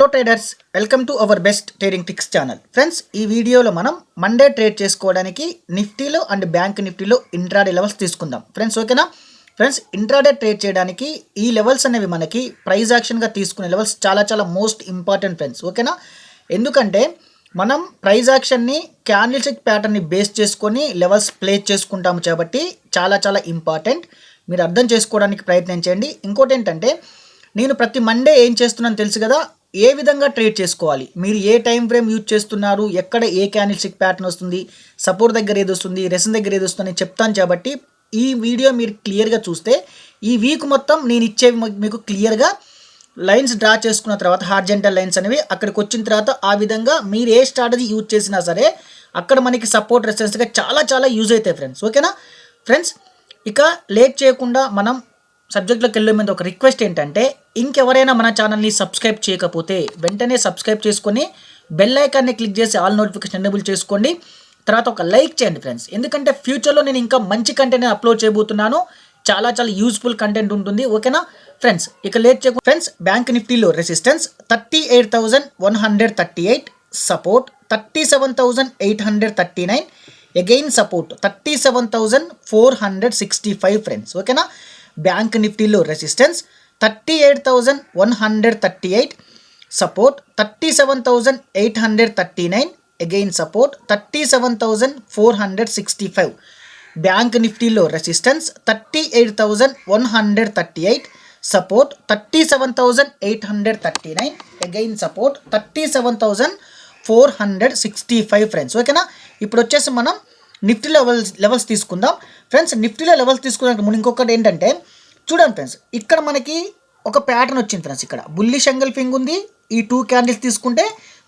Hello traders, welcome to our best trading ticks channel. Friends, ఈ వీడియోలో మనం Monday trade చేసుకోవడానికి నిఫ్టీలో అండ్ బ్యాంక్ నిఫ్టీలో ఇంట్రాడే లెవెల్స్ తీసుకుందాం. ఫ్రెండ్స్, ఓకేనా? ఫ్రెండ్స్, ఇంట్రాడే ట్రేడ్ చేయడానికి ఈ లెవెల్స్ అనేవి మనకి ప్రైస్ యాక్షన్గా తీసుకునే లెవెల్స్ చాలా మోస్ట్ ఇంపార్టెంట్ ఫ్రెండ్స్, ఓకేనా? ఎందుకంటే మనం ప్రైస్ యాక్షన్ని క్యాండిల్ స్టిక్ ప్యాటర్న్ని బేస్ చేసుకొని లెవెల్స్ ప్లే చేసుకుంటాము కాబట్టి చాలా ఇంపార్టెంట్. మీరు అర్థం చేసుకోవడానికి ప్రయత్నించండి. ఇంకోటి ఏంటంటే, నేను ప్రతి మండే ఏం చేస్తున్నాను తెలుసు కదా, ఏ విధంగా ట్రేడ్ చేసుకోవాలి, మీరు ఏ టైం ఫ్రేమ్ యూజ్ చేస్తున్నారు, ఎక్కడ ఏ క్యాండిల్ స్టిక్ ప్యాటర్న్ వస్తుంది, సపోర్ట్ దగ్గర ఏది వస్తుంది, రెసిన్ దగ్గర ఏది వస్తుంది చెప్తాను. కాబట్టి ఈ వీడియో మీరు క్లియర్గా చూస్తే ఈ వీక్ మొత్తం నేను ఇచ్చేవి మీకు క్లియర్గా లైన్స్ డ్రా చేసుకున్న తర్వాత హార్జెంటల్ లైన్స్ అనేవి అక్కడికి వచ్చిన తర్వాత ఆ విధంగా మీరు ఏ స్ట్రాటజీ యూజ్ చేసినా సరే అక్కడ మనకి సపోర్ట్ రెసిస్టెన్స్గా చాలా యూజ్ అవుతాయి ఫ్రెండ్స్, ఓకేనా? ఫ్రెండ్స్, ఇక లేట్ చేయకుండా మనం సబ్జెక్ట్లోకి వెళ్ళే ముందు ఒక రిక్వెస్ట్ ఏంటంటే, ఇంకెవరైనా మన ఛానల్ని సబ్స్క్రైబ్ చేయకపోతే వెంటనే సబ్స్క్రైబ్ చేసుకొని బెల్ ఐకాన్ని క్లిక్ చేసి ఆల్ నోటిఫికేషన్ ఎనేబుల్ చేసుకోండి. తర్వాత ఒక లైక్ చేయండి ఫ్రెండ్స్, ఎందుకంటే ఫ్యూచర్లో నేను ఇంకా మంచి కంటెంట్ అప్లోడ్ చేయబోతున్నాను. చాలా యూస్ఫుల్ కంటెంట్ ఉంటుంది, ఓకేనా? ఫ్రెండ్స్, ఇక లేట్ చేయకుండా ఫ్రెండ్స్, బ్యాంక్ నిఫ్టీలో resistance 38,138, support 37,839, again support 37,465 friends, ఓకేనా? బ్యాంక్ నిఫ్టీలో resistance 38,138, support 37,839, again support 37,465. Bank నిఫ్టీలో resistance 38,138, support 37,839, again support 37,465 friends, ఓకేనా? ఇప్పుడు వచ్చేసి మనం నిఫ్టీ లెవెల్స్ తీసుకుందాం. ఫ్రెండ్స్, నిఫ్టీలో లెవెల్స్ తీసుకున్నాక ముందు ఇంకొకటి ఏంటంటే, చూడండి ఫ్రెండ్స్, ఇక్కడ మనకి ఒక ప్యాటర్న్ వచ్చింది ఫ్రెండ్స్. ఇక్కడ బుల్లిష్ ఎంగల్ఫింగ్ ఉంది. ఈ 2 క్యాండిల్స్ తీసుకుంటే,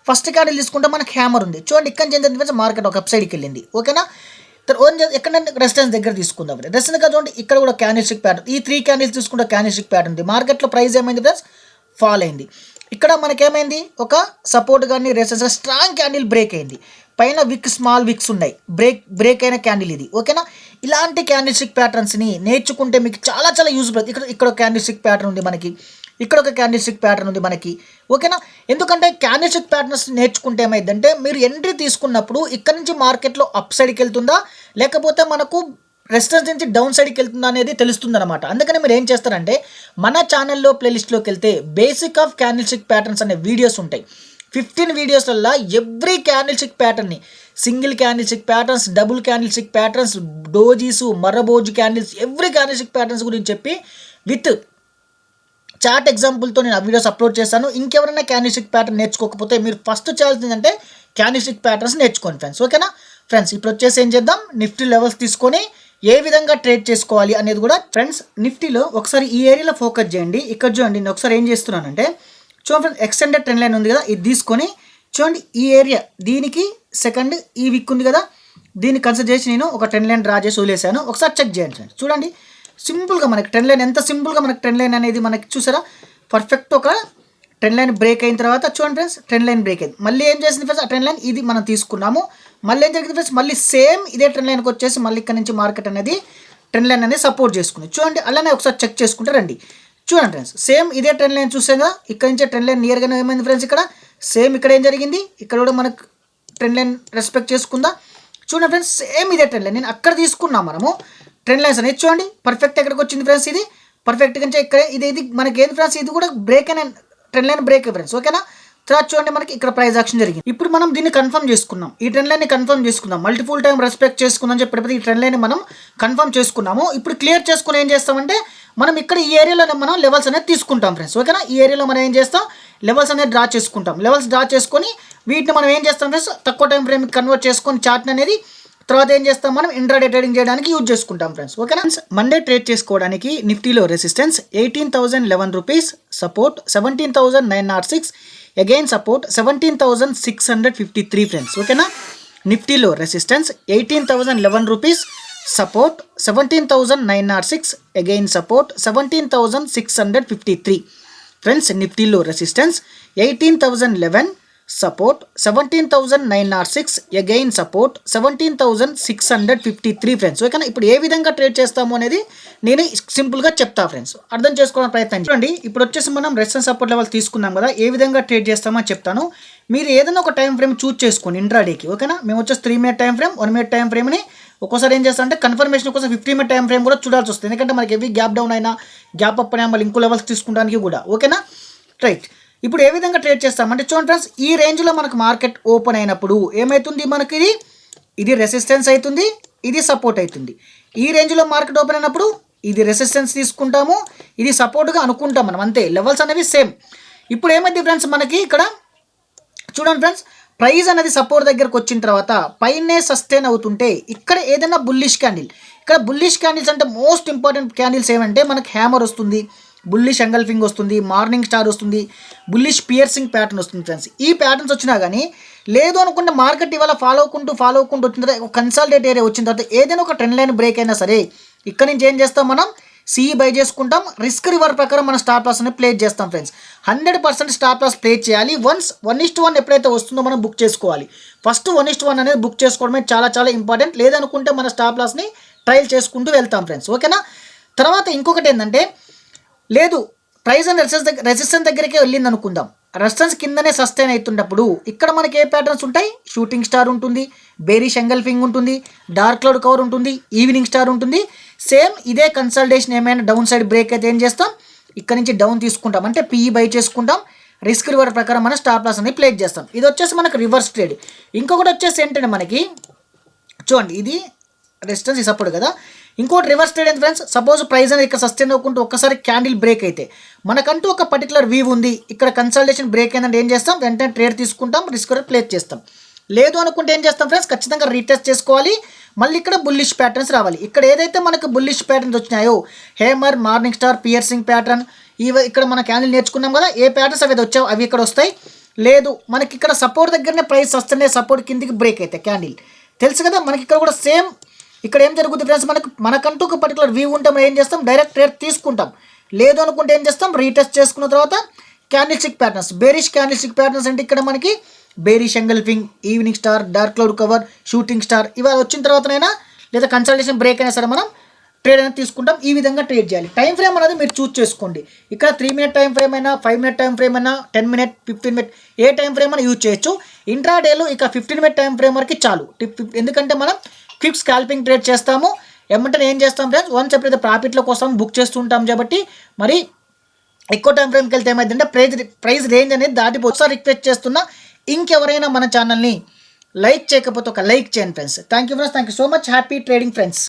ఫస్ట్ క్యాండిల్ తీసుకుంటే మనకి హ్యామర్ ఉంది. చూడండి, ఇక్కడ నుంచి ఏంటంటే ఫ్రెండ్స్ మార్కెట్ ఒక సైడ్కి వెళ్ళింది, ఓకేనా? ఎక్కడ రెసిస్టెన్స్ దగ్గర తీసుకుందాం. రెసిస్టెన్స్ చూడండి, ఇక్కడ కూడా క్యాండిల్ స్టిక్ ప్యాటర్న్, ఈ 3 క్యాండిల్స్ తీసుకుంటే క్యాండిల్ స్టిక్ ప్యాటర్న్ ఉంది. మార్కెట్లో ప్రైస్ ఏమైంది ఫ్రెండ్స్? ఫాల్ అయింది. ఇక్కడ మనకేమైంది, ఒక సపోర్ట్ కానీ రెసిస్టెన్స్ స్ట్రాంగ్ క్యాండిల్ బ్రేక్ అయింది. పైన స్మాల్ విక్స్ ఉన్నాయి, బ్రేక్ అయిన క్యాండిల్ ఇది, ఓకేనా? ఇలాంటి క్యాండిల్ స్టిక్ ప్యాటర్న్స్ని నేర్చుకుంటే మీకు చాలా యూజ్ఫుల్. ఇక్కడ ఒక క్యాండిల్ స్టిక్ ప్యాటర్న్ ఉంది మనకి, ఇక్కడ ఒక క్యాండిల్ స్టిక్ ప్యాటర్న్ ఉంది మనకి, ఓకేనా? ఎందుకంటే క్యాండిల్ స్టిక్ ప్యాటర్న్స్ నేర్చుకుంటే ఏమైందంటే, మీరు ఎంట్రీ తీసుకున్నప్పుడు ఇక్కడ నుంచి మార్కెట్లో అప్ సైడ్కి వెళ్తుందా లేకపోతే మనకు రెసిస్టెన్స్ నుంచి డౌన్ సైడ్కి వెళ్తుందా అనేది తెలుస్తుంది అనమాట. అందుకని మీరు ఏం చేస్తారంటే, మన ఛానల్లో ప్లేలిస్ట్లోకి వెళ్తే basic of candlestick patterns అనే వీడియోస్ ఉంటాయి. 15 వీడియోస్ వల్ల ఎవ్రీ క్యాండిల్ స్టిక్ ప్యాటర్న్ని, single candlestick patterns, double candlestick patterns, డోజీసు, marubozu candles, every candlestick patterns గురించి చెప్పి విత్ చార్ట్ ఎగ్జాంపుల్తో నేను ఆ వీడియోస్ అప్లోడ్ చేశాను. ఇంకెవరైనా క్యాండిల్ స్టిక్ ప్యాటర్న్ నేర్చుకోకపోతే మీరు ఫస్ట్ చేయాల్సింది ఏంటంటే క్యాండిల్ స్టిక్ ప్యాటర్న్స్ నేర్చుకోండి ఫ్రెండ్స్, ఓకేనా? ఫ్రెండ్స్, ఇప్పుడు వచ్చేసి ఏం చేద్దాం, నిఫ్టీ లెవెల్స్ తీసుకొని ఏ విధంగా ట్రేడ్ చేసుకోవాలి అనేది కూడా. ఫ్రెండ్స్, నిఫ్టీలో ఒకసారి ఈ ఏరియాలో ఫోకస్ చేయండి. ఇక్కడ చూడండి, నేను ఒకసారి ఏం చేస్తున్నానంటే, చూడండి ఫ్రెండ్స్, ఎక్స్టెండెడ్ ట్రెండ్ లైన్ ఉంది కదా, ఇది తీసుకొని చూడండి ఈ ఏరియా, దీనికి సెకండ్ ఈ విక్ ఉంది కదా, దీన్ని కన్సిడర్ చేసి నేను ఒక ట్రెండ్ లైన్ డ్రా చేసి వదిలేసాను. ఒకసారి చెక్ చేయండి ఫ్రెండ్స్. చూడండి, సింపుల్గా మనకి ట్రెండ్ లైన్, ఎంత సింపుల్గా మనకి ట్రెండ్ లైన్ అనేది మనకి చూసారా, పర్ఫెక్ట్ ఒక ట్రెండ్ లైన్ బ్రేక్ అయిన తర్వాత చూడండి ఫ్రెండ్స్, ట్రెండ్ లైన్ బ్రేక్ అయింది. మళ్ళీ ఏం చేసింది ఫ్రెండ్స్, ఆ ట్రెండ్ లైన్ ఇది మనం తీసుకున్నాము. మళ్ళీ ఏం జరిగింది ఫ్రెండ్స్, మళ్ళీ సేమ్ ఇదే ట్రెండ్ లైన్కి వచ్చేసి మళ్ళీ ఇక్కడ నుంచి మార్కెట్ అనేది ట్రెండ్ లైన్ అనేది సపోర్ట్ చేసుకుంది. చూడండి, అలానే ఒకసారి చెక్ చేసుకుంటే రండి. చూడండి ఫ్రెండ్స్, సేమ్ ఇదే ట్రెండ్ లైన్ చూసాం కదా, ఇక్కడ నుంచి ట్రెండ్ లైన్ నియర్గానే ఏమైంది ఫ్రెండ్స్, ఇక్కడ సేమ్ ఇక్కడ ఏం జరిగింది, ఇక్కడ కూడా మనకు ట్రెండ్ లైన్ రెస్పెక్ట్ చేసుకుందా. చూడండి ఫ్రెండ్స్, సేమ్ ఇదే ట్రెండ్ లైన్ నేను అక్కడ తీసుకున్నాం మనము ట్రెండ్ లైన్స్ అనేది. చూడండి, పర్ఫెక్ట్ ఎక్కడికి వచ్చింది ఫ్రెండ్స్, ఇది పర్ఫెక్ట్గా ఇక్కడ ఇది మనకి ఏంది ఫ్రెండ్స్, ఇది కూడా బ్రేక్ అయిన ట్రెండ్ లైన్ బ్రేక్ ఫ్రెండ్స్, ఓకేనా? తర్వాత చూడండి, మనకి ఇక్కడ ప్రైస్ యాక్షన్ జరిగింది. ఇప్పుడు మనం దీన్ని కన్ఫర్మ్ చేసుకున్నాం, ఈ ట్రెండ్ లైన్ని కన్ఫర్మ్ చేసుకున్నాం, మల్టిపుల్ టైం రెస్పెక్ట్ చేసుకుందాం చెప్పి ఈ ట్రెండ్ లైన్ మనం కన్ఫర్మ్ చేసుకున్నాము. ఇప్పుడు క్లియర్ చేసుకుని ఏం చేస్తామంటే, మనం ఇక్కడ ఈ ఏరియాలో మనం లెవెల్స్ అనేది తీసుకుంటాం ఫ్రెండ్స్, ఓకేనా? ఈ ఏరియాలో మనం ఏం చేస్తాం, లెవెల్స్ అనేది డ్రా చేసుకుంటాం. లెవెల్స్ డ్రా చేసుకొని వీటిని మనం ఏం చేస్తాం ఫ్రెండ్స్, తక్కువ టైం ఫ్రేమ్ కన్వర్ట్ చేసుకొని చార్ట్ అనేది తర్వాత ఏం చేస్తాం, మనం ఇంట్రాడే ట్రేడింగ్ చేయడానికి యూజ్ చేసుకుంటాం ఫ్రెండ్స్, ఓకేనా? మండే ట్రేడ్ చేసుకోవడానికి నిఫ్టీలో resistance 18,011 rupees, support 17,906, again support 17,653 friends, ఓకేనా? నిఫ్టీలో resistance 18,011 rupees, support 17,906, again support 17,653 friends. నిఫ్టీలో resistance 18,011, support 17,906, again support 17,653 friends. ఓకేనా, ఇప్పుడు ఏ విధంగా ట్రేడ్ చేస్తాము అనేది నేను సింపుల్గా చెప్తా ఫ్రెండ్స్, అర్థం చేసుకోవడానికి ప్రయత్నం చేయండి. ఇప్పుడు వచ్చేసి మనం రెసిస్టెన్స్ సపోర్ట్ లెవెల్ తీసుకున్నాం కదా, ఏ విధంగా ట్రేడ్ చేస్తామో చెప్తాను. మీరు ఏదైనా ఒక టైం ఫ్రేమ్ చూస్ చేసుకోండి ఇంట్రాడేకి. ఓకేనా, మేము వచ్చేసి 3 minute time frame, 1 minute time ఫ్రేమ్ని ఒక్కోసారి ఏం చేస్తాం అంటే కన్ఫర్మేషన్ కోసం 50 మినిట్ టైం ఫ్రేమ్ కూడా చూడాల్సి వస్తుంది. ఎందుకంటే మనకి ఎవి గ్యాప్ డౌన్ అయినా గ్యాప్ అప్ అయినా మళ్ళీ ఇంకో లెవెల్స్ తీసుకుంటానికి కూడా. ఓకేనా, రైట్. ఇప్పుడు ఏ విధంగా ట్రేడ్ చేస్తామంటే చూడండి ఫ్రెండ్స్, ఈ రేంజ్లో మనకు మార్కెట్ ఓపెన్ అయినప్పుడు ఏమవుతుంది, మనకి ఇది రెసిస్టెన్స్ అవుతుంది, ఇది సపోర్ట్ అవుతుంది. ఈ రేంజ్లో మార్కెట్ ఓపెన్ అయినప్పుడు ఇది రెసిస్టెన్స్ తీసుకుంటాము, ఇది సపోర్ట్గా అనుకుంటాం మనం, అంతే. లెవెల్స్ అనేవి సేమ్. ఇప్పుడు ఏమైంది ఫ్రెండ్స్, మనకి ఇక్కడ చూడండి ఫ్రెండ్స్, ప్రైస్ అనేది సపోర్ట్ దగ్గరకు వచ్చిన తర్వాత పైనే సస్టైన్ అవుతుంటే ఇక్కడ ఏదైనా బుల్లిష్ క్యాండిల్, ఇక్కడ బుల్లిష్ క్యాండిల్స్ అంటే మోస్ట్ ఇంపార్టెంట్ క్యాండిల్స్ ఏమంటే మనకి హ్యామర్ వస్తుంది, బుల్లిష్ ఎంగల్ఫింగ్ వస్తుంది, మార్నింగ్ స్టార్ వస్తుంది, బుల్లిష్ పియర్సింగ్ ప్యాటర్న్ వస్తుంది ఫ్రెండ్స్. ఈ ప్యాటర్న్స్ వచ్చినా కానీ లేదు అనుకుంటే మార్కెట్ ఇవాళ ఫాలో అవ్వకుంటూ వచ్చిన తర్వాత ఒక కన్సాలిడేట్ ఏరియా వచ్చిన తర్వాత ఏదైనా ఒక ట్రెండ్ లైన్ బ్రేక్ అయినా సరే ఇక్కడ నుంచి ఏం చేస్తాం, మనం సిఈ బై చేసుకుంటాం. రిస్క్ రివర్ ప్రకారం మనం స్టాప్ లాస్ అనేది ప్లేస్ చేస్తాం ఫ్రెండ్స్. 100% స్టాప్ లాస్ ప్లేస్ చేయాలి. వన్స్ 1:1 ఎప్పుడైతే వస్తుందో మనం బుక్ చేసుకోవాలి. ఫస్ట్ 1:1 అనేది బుక్ చేసుకోవడమే చాలా చాలా ఇంపార్టెంట్. లేదనుకుంటే మన స్టాప్ లాస్ని ట్రయల్ చేసుకుంటూ వెళ్తాం ఫ్రెండ్స్. ఓకేనా, తర్వాత ఇంకొకటి ఏంటంటే, లేదు ప్రైస్ అండ్ రెసిస్టెన్స్ దగ్గరికే వెళ్ళింది అనుకుందాం, రెసిస్టెన్స్ కిందనే సస్టైన్ అవుతున్నప్పుడు ఇక్కడ మనకి ఏ ప్యాటర్న్స్ ఉంటాయి, షూటింగ్ స్టార్ ఉంటుంది, బేరిష్ ఎంగల్ఫింగ్ ఉంటుంది, డార్క్ క్లౌడ్ కవర్ ఉంటుంది, ఈవినింగ్ స్టార్ ఉంటుంది. సేమ్ ఇదే కన్సల్టేషన్ ఏమైనా డౌన్ సైడ్ బ్రేక్ అయితే ఏం చేస్తాం, ఇక్కడ నుంచి డౌన్ తీసుకుంటాం, అంటే పీఈ బై చేసుకుంటాం. రిస్క్ రివర్ ప్రకారం మనం స్టాప్ లాస్ అనేది ప్లేస్ చేస్తాం. ఇది వచ్చేసి మనకు రివర్స్ ట్రేడ్. ఇంకొకటి వచ్చేసి ఏంటంటే మనకి చూడండి, ఇది రెసిస్టెన్స్ ఈ సపోర్ట్ కదా. ఇంకోటి రివర్స్ ట్రేడ్ ఏంటి ఫ్రెండ్స్, సపోజ్ ప్రైస్ అనేది ఇక్కడ సస్టైన్ అవ్వకుంటూ ఒక్కసారి క్యాండిల్ బ్రేక్ అయితే మనకంటూ ఒక పర్టికులర్ వ్యూ ఉంది, ఇక్కడ కన్సల్టేషన్ బ్రేక్ అయిందంటే ఏం చేస్తాం, వెంటనే ట్రేడ్ తీసుకుంటాం, రిస్క్ ప్లేస్ చేస్తాం. లేదు అనుకుంటే ఏం చేస్తాం ఫ్రెండ్స్, ఖచ్చితంగా రీటెస్ట్ చేసుకోవాలి, మళ్ళీ ఇక్కడ బుల్లిష్ ప్యాటర్న్స్ రావాలి. ఇక్కడ ఏదైతే మనకు బుల్లిష్ ప్యాటర్న్స్ వచ్చినాయో, hammer, morning star, piercing pattern, ఇక్కడ మన క్యాండిల్ నేర్చుకున్నాం కదా, ఏ ప్యాటర్న్స్ అవి వచ్చావు అవి ఇక్కడ వస్తాయి. లేదు మనకి ఇక్కడ సపోర్ట్ దగ్గరనే ప్రైస్ వస్తేనే సపోర్ట్ కిందికి బ్రేక్ అయితే క్యాండిల్ తెలుసు కదా, మనకి ఇక్కడ కూడా సేమ్. ఇక్కడ ఏం జరుగుతుంది ఫ్రెండ్స్, మనకంటూ ఒక పర్టికులర్ వ్యూ ఉంటే మనం ఏం చేస్తాం, డైరెక్ట్ ట్రేడ్ తీసుకుంటాం. లేదు అనుకుంటే ఏం చేస్తాం, రీటెస్ట్ చేసుకున్న తర్వాత candle stick patterns, bearish candle stick patterns అంటే ఇక్కడ మనకి bearish engulfing, evening star, dark cloud cover, shooting star ఇవి వచ్చిన తర్వాతనైనా లేదా కన్సల్టేషన్ బ్రేక్ అయినా సరే మనం ట్రేడ్ అనేది తీసుకుంటాం. ఈ విధంగా ట్రేడ్ చేయాలి. టైం ఫ్రేమ్ అనేది మీరు చూస్ చేసుకోండి. ఇక్కడ 3 మినిట్ టైం ఫ్రేమ్ అయినా, 5 మినిట్ టైం ఫ్రేమ్ అయినా, 10 మినిట్, 15 మినిట్ ఏ టైం ఫ్రేమ్ అయినా యూజ్ చేయొచ్చు. ఇంట్రాడేలో ఇక 15 మినిట్ టైం ఫ్రేమ్ వరకు చాలు. ఎందుకంటే మనం క్విక్ స్కాల్పింగ్ ట్రేడ్ చేస్తాము. ఏమంటే ఏం చేస్తాం ఫ్రెండ్స్, వన్స్ ఎప్పుడైతే ప్రాఫిట్లో కోసం బుక్ చేస్తుంటాం కాబట్టి మరి ఎక్కువ టైం ఫ్రేమ్కి వెళ్తే ఏమైందంటే ప్రైస్ రేంజ్ అనేది దాటిపోతే రిక్వెస్ట్ చేస్తున్నా, ఇంకెవరైనా మన ఛానల్ని లైక్ చేయకపోతే ఒక లైక్ చేయండి friends. Thank you friends, thank you so much. Happy trading friends.